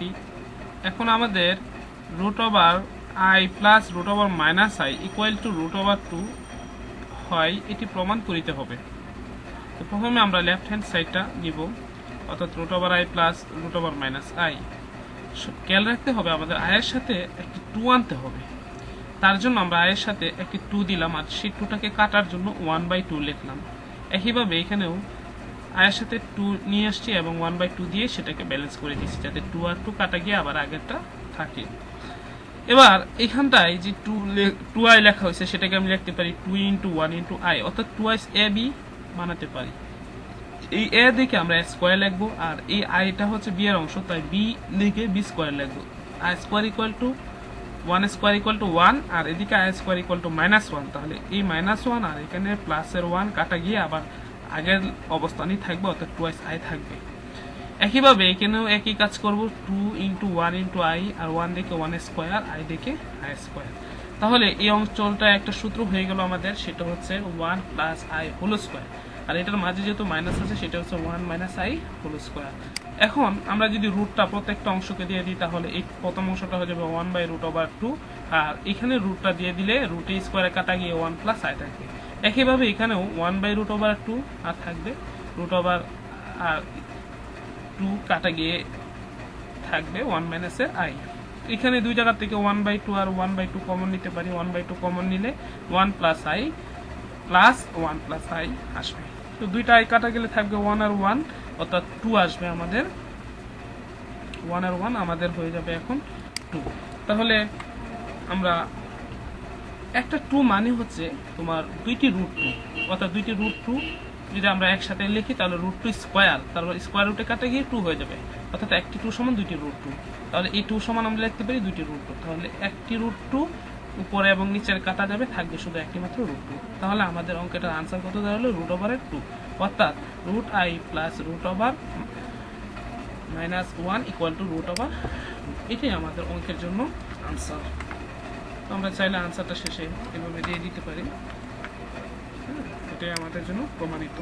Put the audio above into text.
এটি। এখন আমাদের root over I plus root over minus I equal to root over 2 হয় এটি প্রমাণ করিতে হবে। তো প্রথমে আমরা লেফট হ্যান্ড সাইডটা নিব, অর্থাৎ root over I plus root over minus I. খেয়াল রাখতে হবে আমাদের আয়ের সাথে একটি 2 আনতে হবে। তার জন্য আমরা আয়ের সাথে একটি 2 দিলাম, আর সেই 2টাকে কাটার জন্য 1/2 লিখলাম। একইভাবে এখানেও আয়ের সাথে 2 নিয়ে আসছি এবং 1/2 দিয়ে সেটাকে ব্যালেন্স করে দিচ্ছি, যাতে 2 আর 2 কাটা গিয়ে আবার আগেরটা থাকে। এবার এখানটায় যে 2i লেখা হয়েছে সেটাকে আমি লিখতে পারি 2 × 1 × i, অর্থাৎ 2i ab বানাতে পারি। এই a দেখে আমরা a স্কয়ার লিখবো, আর এই আইটা হচ্ছে বি এর অংশ, তাই b লিখে b স্কয়ার লিখবো। i square equal to 1 square equal to 1, আর এদিকে i স্কয়ার ইকুয়াল টু -1। তাহলে এই -1 আর এখানে প্লাসের 1 কাটা গিয়ে আবার আগের অবস্থানই থাকবে, অর্থাৎ 2i থাকবে। একইভাবে এখানেও একই কাজ করব, 2 × 1 × i, আর 1 দেখে 1 স্কয়ার, i দেখে i স্কয়ার। তাহলে এই অঞ্চলটা একটা সূত্র হয়ে গেল আমাদের, সেটা হচ্ছে 1 + i হোল স্কয়ার, আর এটার মাঝে যেহেতু মাইনাস আছে সেটা হচ্ছে 1 - i হোল স্কয়ার। এখন আমরা যদি রুটটা প্রত্যেকটা অংশকে দিয়ে দিই, তাহলে এই প্রথম অংশটা হয়ে যাবে 1/√2, আর এখানে রুটটা দিয়ে দিলে রুট স্কয়ারে কাটা গিয়ে 1 + i থাকবে। একইভাবে এখানেও 1/√2 আর থাকবে, রুট ওভার আর 2 কাটা গিয়ে থাকবে 1 - i। এখানে দুই জায়গা থেকে 1/2 আর 1/2 কমন নিতে পারি, 1/2 কমন নিলে 1 + i প্লাস 1 + i আসবে। তো দুইটা i কাটা গেলে থাকবে 1 আর 1, অর্থাৎ 2 আসবে আমাদের। 1 আর 1 আমাদের হয়ে যাবে এখন 2। তাহলে আমরা একটা 2 মানে হচ্ছে তোমার দুইটি রুট 2, অর্থাৎ দুইটি রুট 2 যদি আমরা একসাথে লিখি তাহলে √2 স্কয়ার, তারপর স্কয়ার রুটে কাটে গিয়ে 2 হয়ে যাবে, অর্থাৎ একটি 2 সমান দুইটি √2। তাহলে এই 2 সমান আমরা লিখতে পারি দুইটি √2। তাহলে একটি √2 উপরে এবং নিচের কাটা যাবে, থাকবে শুধু একটি মাত্র √2। তাহলে আমাদের অঙ্কটার আনসার কত দাঁড়ালো? √2, অর্থাৎ √i প্লাস √1 = √2। এটাই আমাদের অঙ্কের জন্য আনসার। তো আমরা চাইলে আনসারটা শেষে এভাবে দিয়ে দিতে পারি। এটাই আমাদের জন্য প্রমাণিত।